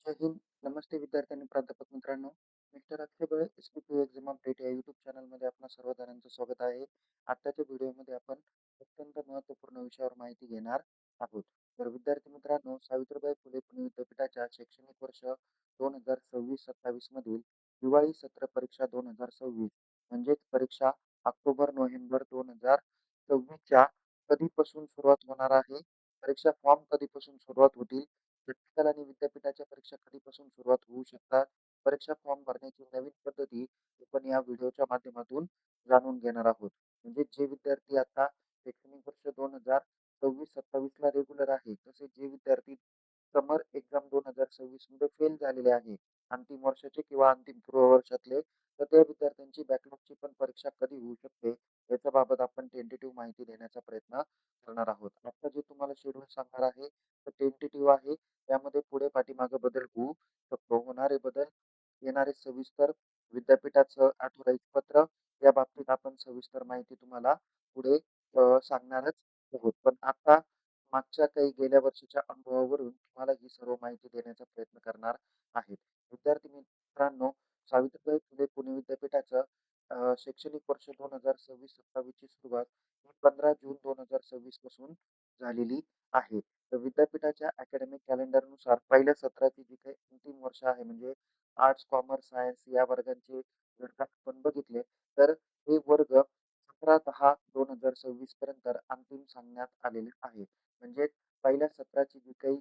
जय हिंद. नमस्ते विद्यार्थी आणि प्राध्यापक मित्रांनो. मिस्टर अक्षय बळे एस-पी-पी एक्झाम अपडेट या यूट्यूब चॅनलमध्ये आपणा सर्व जणांचं स्वागत आहे. आताच्या व्हिडिओमध्ये आपण अत्यंत महत्त्वपूर्ण विषयावर माहिती घेणार आहोत. तर विद्यार्थी मित्रांनो, सावित्रीबाई फुले पुणे विद्यापीठाच्या शैक्षणिक वर्ष 2026-27 मधील दिवाळी सत्र परीक्षा 2026 म्हणजेच परीक्षा ऑक्टोबर-नोव्हेंबर 2026च्या कधीपासून सुरुवात होणार आहे? परीक्षा फॉर्म कधीपासून सुरुवात होतील? प्रॅक्टिकल आणि विद्यापीठाच्या परीक्षा कधीपासून सुरुवात होऊ शकतात? परीक्षा फॉर्म भरण्याची नवीन पद्धती आपण या व्हिडिओच्या माध्यमातून जाणून घेणार आहोत. म्हणजे जे विद्यार्थी आता शैक्षणिक वर्ष 2026-27 ला रेग्युलर आहे, तसेच जे विद्यार्थी समर एक्झाम 2026 मध्ये फेल झालेले आहे, अंतिम वर्षाचे किंवा अंतिम पूर्व वर्षातले, तर त्या विद्यार्थ्यांची बॅकलॉगची पण परीक्षा कधी होऊ शकते, याच्याबाबत आपण टेंटेटिव्ह माहिती देण्याचा प्रयत्न करणार आहोत. आता जे तुम्हाला शेड्यूल सांगणार आहे, ते टेंटेटिव्ह आहे. त्यामध्ये पुढे पाठीमागे बदल होऊ शकतो. होणारे बदल, येणारे सविस्तर विद्यापीठाचं आठवडाईच पत्र, या बाबतीत आपण सविस्तर माहिती तुम्हाला पुढे सांगणारच आहोत. पण आता मागच्या काही गेल्या वर्षीच्या अनुभवावरून तुम्हाला ही सर्व माहिती देण्याचा प्रयत्न करणार आहे. विद्यार्थी मित्रांनो, सावित्रीबाई फुले पुणे विद्यापीठाचं शैक्षणिक वर्ष 2026-27 ची सुरुवात ही 15 जून 2026 पासून झालेली आहे. तर विद्यापीठाच्या अकॅडमिक कॅलेंडरनुसार पहिल्या सत्राची जी काही अंतिम वर्ष आहे, म्हणजे आर्ट्स, कॉमर्स, सायन्स या वर्गांचे जर का आपण बघितले, तर हे वर्ग 17/10/2026 पर्यंत अंतिम सांगण्यात आलेले आहे. म्हणजे पहिल्या सत्राची जी काही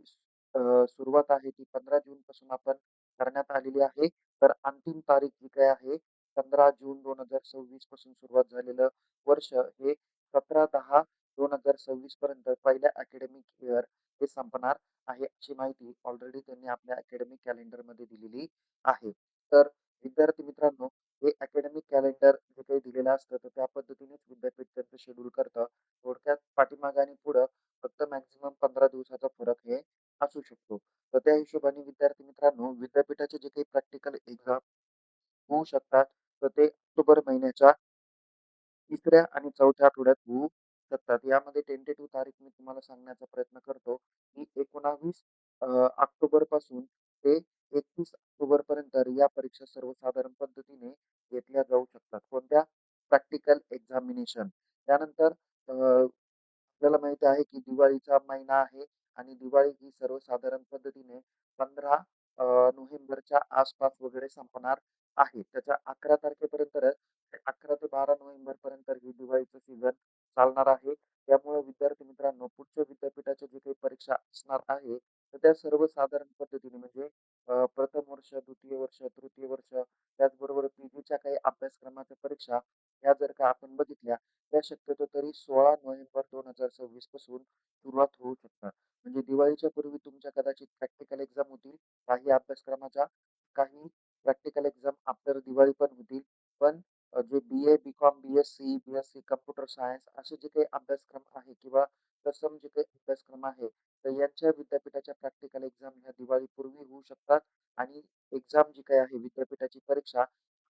सुरुवात आहे ती 15 जून पासून आपण करण्यात आलेली आहे. तर अंतिम तारीख जी काही आहे 15 जून 2026 पासून सुरुवात झालेलं वर्ष हे 17/10/2026 पर्यंत पहिल्या अकॅडमिक इयर हे संपणार आहे, अशी माहिती ऑलरेडी त्यांनी आपल्या अकॅडमिक कॅलेंडरमध्ये दिलेली आहे. तर विद्यार्थी मित्रांनो, हे अकॅडमिक कॅलेंडर जे काही दिलेलं असतं, तर त्या पद्धतीनेच विद्यापीठ त्यांचं शेड्यूल करतं. थोडक्यात पाठीमागे आणि पुढं फक्त मॅक्सिमम 15 दिवसाचा फरक हे असू शकतो. तर त्या हिशोबाने विद्यार्थी मित्रांनो, विद्यापीठाचे जे काही प्रॅक्टिकल एक्झाम होऊ शकतात, तर ते ऑक्टोबर महिन्याच्या 3ऱ्या आणि 4थ्या आठवड्यात होऊ शकतात. यामध्ये टेंटेटिव्ह तारीख मी तुम्हाला सांगण्याचा प्रयत्न करतो, की 19 ऑक्टोबरपासून ते 31 ऑक्टोबरपर्यंत या परीक्षा सर्वसाधारण पद्धतीने घेतल्या जाऊ शकतात. कोणत्या? Practical examination. त्यानंतर आपल्याला माहिती आहे, की दिवाळीचा महिना आहे आणि दिवाळी ही सर्वसाधारण पद्धतीने 15 नोव्हेंबरच्या आसपास वगैरे संपणार आहे. त्याच्या 11 तारखेपर्यंत 11 ते 12 नोव्हेंबरपर्यंत ही दिवाळीचं सीझन चालणार आहे. त्यामुळे विद्यार्थी मित्रांनो, पुढच्या विद्यापीठाच्या जे काही परीक्षा असणार आहे, तर त्या सर्वसाधारण पद्धतीने म्हणजे प्रथम वर्ष, द्वितीय वर्ष, तृतीय वर्ष, त्याचबरोबर पी-जीच्या काही अभ्यासक्रमाच्या परीक्षा ह्या जर का आपण बघितल्या, त्या शक्यतो तरी 16 नोव्हेंबर 2026 पासून सुरुवात होऊ शकतात. म्हणजे दिवाळीच्या पूर्वी तुमच्या कदाचित प्रॅक्टिकल एक्झाम होतील, काही अभ्यासक्रमाच्या, काही प्रॅक्टिकल एक्झाम आफ्टर दिवाळी पण होतील. पण जे BA, BCom, BSc, BSc computer science असे जे काही अभ्यासक्रम आहे किंवा तत्सम जे काही अभ्यासक्रम आहे, तर यांच्या विद्यापीठाच्या प्रॅक्टिकल एक्झाम ह्या दिवाळीपूर्वी होऊ शकतात आणि एक्झाम जी काही आहे विद्यापीठाची परीक्षा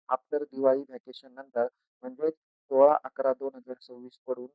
आफ्टर दिवाळी व्हॅकेशन नंतर म्हणजे 16/11/2026 कडून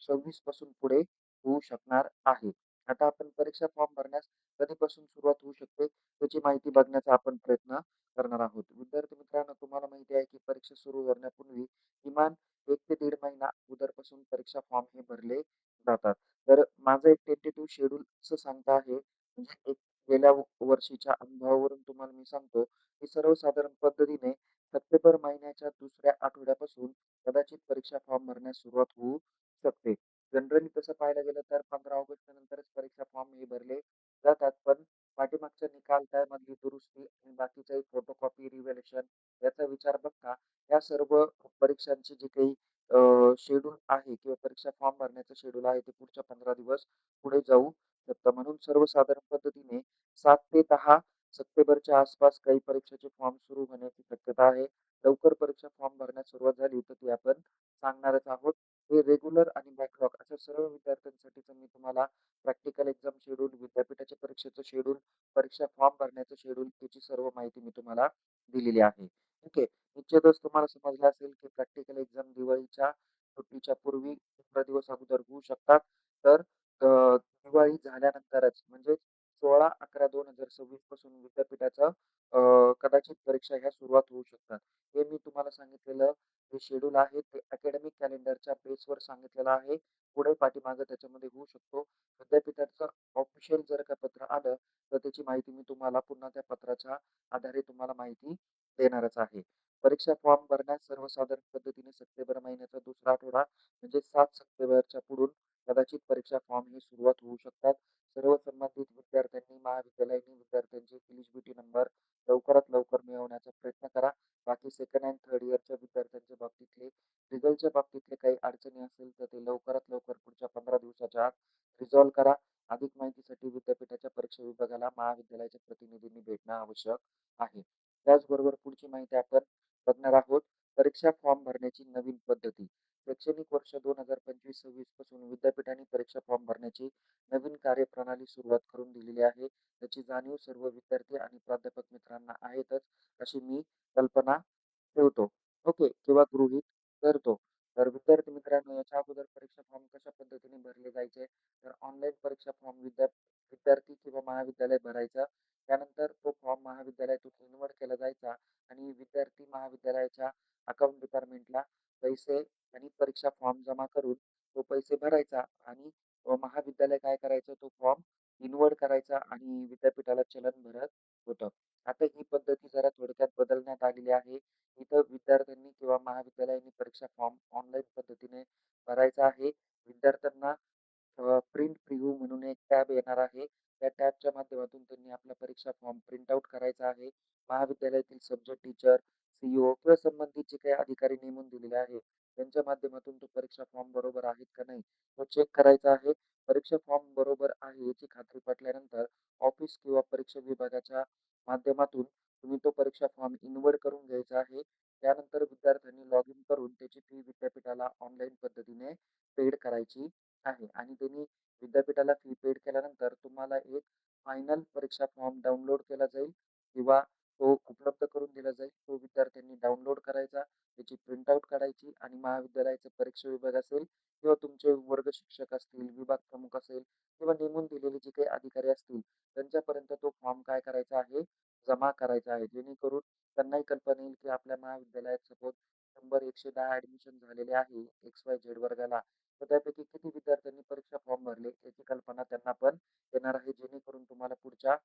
26 पासून पुढे होऊ शकणार आहे. आता आपण परीक्षा फॉर्म भरण्यास कधीपासून सुरुवात होऊ शकते, त्याची माहिती बघण्याचा आपण प्रयत्न करणार आहोत. विद्यार्थी मित्रांनो, तुम्हाला माहिती आहे, की परीक्षा सुरू करण्यापूर्वी किमान 1 ते 1.5 महिना अगोदरपासून परीक्षा फॉर्म हे भरले जातात. तर माझं एक टेंटेटिव्ह शेड्यूल असं सांगत आहे, म्हणजे एक गेल्या वर्षीच्या अनुभवावरून तुम्हाला मी सांगतो, की सर्वसाधारण पद्धतीने सप्टेंबर महिन्याच्या 2ऱ्या आठवड्यापासून कदाचित परीक्षा फॉर्म भरण्यास सुरुवात होऊ शकते. जनरली तसं पाहायला गेलं तर 15 ऑगस्ट नंतरच परीक्षा फॉर्म हे भरले जातात. पण पाठीमागचा निकाल, त्यामधली दुरुस्ती आणि बाकीच्याही फोटोकॉपी, रिव्हॅल्युएशन याचा विचार बघता या सर्व परीक्षांची जी काही शेड्यूल आहे किंवा परीक्षा फॉर्म भरण्याचं शेड्यूल आहे, ते पुढच्या 15 दिवस पुढे जाऊ शकतं. म्हणून सर्वसाधारण पद्धतीने 7 ते 10 सप्टेंबरच्या आसपास काही परीक्षेचे फॉर्म सुरू होण्याची शक्यता आहे. लवकर परीक्षा फॉर्म भरण्यास सुरुवात झाली तर ती आपण सांगणारच आहोत. हे रेग्युलर आणि बॅकलॉग अशा सर्व विद्यार्थ्यांसाठीचं मी तुम्हाला प्रॅक्टिकल एक्झाम शेड्यूल, विद्यापीठाच्या परीक्षेचं शेड्यूल, परीक्षा फॉर्म भरण्याचं शेड्यूल याची सर्व माहिती मी तुम्हाला दिलेली आहे. ठीक आहे. निश्चितच तुम्हाला समजलं असेल, की प्रॅक्टिकल एक्झाम दिवाळीच्या सुट्टीच्या पूर्वी 15 दिवस अगोदर होऊ शकतात. तर दिवाळी झाल्यानंतरच म्हणजे 16/11/2026 पासून विद्यापीठाचं कदाचित परीक्षा ह्या सुरुवात होऊ शकतात. हे मी तुम्हाला सांगितलेलं जे शेड्यूल आहे ते अकॅडमिक कॅलेंडरच्या बेसवर सांगितलेलं आहे. पुढे पाठीमागे त्याच्यामध्ये होऊ शकतो. विद्यापीठाचं ऑफिशियल जर का पत्र आलं, तर त्याची माहिती मी तुम्हाला पुन्हा त्या पत्राच्या आधारे तुम्हाला माहिती देणारच आहे. परीक्षा फॉर्म भरण्यास सर्वसाधारण पद्धतीने सप्टेंबर महिन्याचा दुसरा आठवडा म्हणजे 7 सप्टेंबरच्या पुढून कदाचित परीक्षा फॉर्म ही सुरुवात होऊ शकतात. सर्व संबंधित विद्यार्थ्यांनी, महाविद्यालयाने विद्यार्थ्यांचे एलिजिबिलिटी नंबर लवकरात लवकर मिळवण्याचा प्रयत्न करा. बाकी सेकंड अँड थर्ड इयरच्या विद्यार्थ्यांच्या बाबतीतले रिझल्टच्या बाबतीतले काही अडचणी असेल तर ते लवकरात लवकर पुढच्या 15 दिवसाच्या आत रिझॉल्व्ह करा. अधिक माहितीसाठी विद्यापीठाच्या परीक्षा विभागाला महाविद्यालयाच्या प्रतिनिधींनी भेटणं आवश्यक आहे. त्याचबरोबर पुढची माहिती आपण बघणार आहोत. परीक्षा फॉर्म भरण्याची नवीन पद्धती. शैक्षणिक वर्ष 2025-26 पासून विद्यापीठाने परीक्षा फॉर्म भरण्याची नवीन कार्यप्रणाली सुरुवात करून दिलेली आहे. त्याची जाणीव सर्व विद्यार्थी आणि प्राध्यापक मित्रांना आहेतच, अशी मी कल्पना ठेवतो. ओके किंवा गृहीत धरतो. तर विद्यार्थी मित्रांनो, याच्या अगोदर परीक्षा फॉर्म कशा पद्धतीने भरले जायचे? तर ऑनलाईन परीक्षा फॉर्म विद्यार्थी किंवा महाविद्यालय भरायचा. त्यानंतर तो फॉर्म महाविद्यालयातून इन्व्हर्ट केला जायचा आणि विद्यार्थी महाविद्यालयाच्या अकाउंट डिपार्टमेंटला पैसे आणि परीक्षा फॉर्म जमा करून तो पैसे भरायचा आणि महाविद्यालय काय करायचं, तो फॉर्म इन्व्हर्ट करायचा आणि विद्यापीठाला चलन भरत होतं. आता ही पद्धती जरा थोडक्यात बदलण्यात आलेली आहे. इथं विद्यार्थ्यांनी किंवा महाविद्यालयाने परीक्षा फॉर्म ऑनलाईन पद्धतीने भरायचा आहे. विद्यार्थ्यांना प्रिंट प्रिव्ह्यू म्हणून एक टॅब येणार आहे. त्या टॅबच्या माध्यमातून त्यांनी आपला परीक्षा फॉर्म प्रिंट आउट करायचा आहे. महाविद्यालयातील सब्जेक्ट टीचर, सीईओ किंवा संबंधित जे काही अधिकारी नेमून दिलेले आहेत, त्यांच्या माध्यमातून तो परीक्षा फॉर्म बरोबर आहेत का नाही, तो चेक करायचा आहे. परीक्षा फॉर्म बरोबर आहे याची खात्री पटल्यानंतर ऑफिस किंवा परीक्षा विभागाच्या माध्यमातून तुम्ही तो परीक्षा फॉर्म इन्व्हर्ट करून घ्यायचा आहे. त्यानंतर विद्यार्थ्यांनी लॉग इन करून त्याची फी विद्यापीठाला ऑनलाईन पद्धतीने पेड करायची आहे आणि त्यांनी विद्यापीठाला फी पेड केल्यानंतर तुम्हाला एक फायनल परीक्षा फॉर्म डाउनलोड केला जाईल किंवा तो उपलब्ध करून दिला जाईल. तो विद्यार्थ्यांनी डाउनलोड करायचा, त्याची प्रिंटआउट काढायची आणि महाविद्यालयाचे परीक्षा विभाग असेल किंवा तुमचे वर्ग शिक्षक असतील, विभाग प्रमुख असेल किंवा नेमून दिलेले जे काही अधिकारी असतील, त्यांच्यापर्यंत तो फॉर्म काय करायचा आहे, जमा करायचा आहे. जेणेकरून त्यांनाही कल्पना येईल की आपल्या महाविद्यालयात सपोज 100-110 ॲडमिशन झालेले आहे XYZ वर्गाला. तर त्यापैकी किती विद्यार्थ्यांनी परीक्षा फॉर्म भरले याची कल्पना त्यांना पण येणार आहे. जेणेकरून तुम्हाला पुढच्या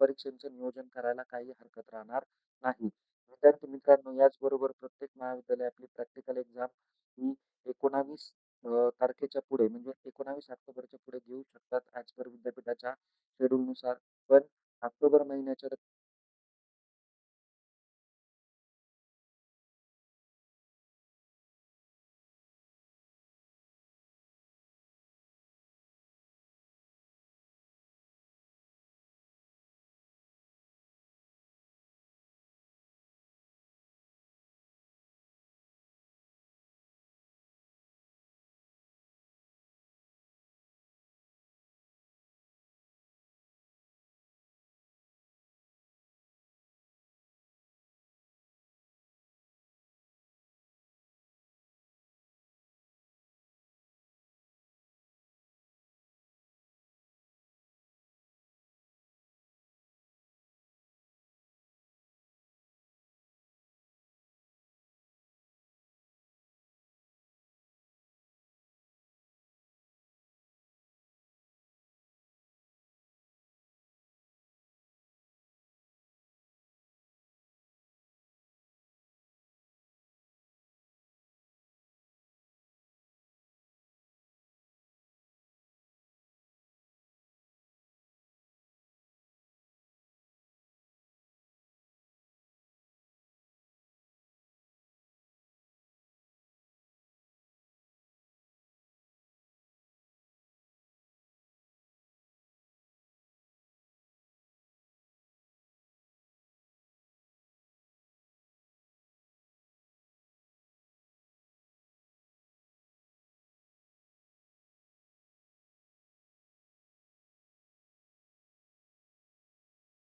परीक्षेचं नियोजन करायला काही हरकत राहणार नाही. विद्यार्थी मित्रांनो, याचबरोबर प्रत्येक महाविद्यालय आपली प्रॅक्टिकल एक्झाम ही 19 तारखेच्या पुढे म्हणजे 19 ऑक्टोबरच्या पुढे घेऊ शकतात ॲज पर विद्यापीठाच्या शेड्यूलनुसार. पण ऑक्टोबर महिन्याच्या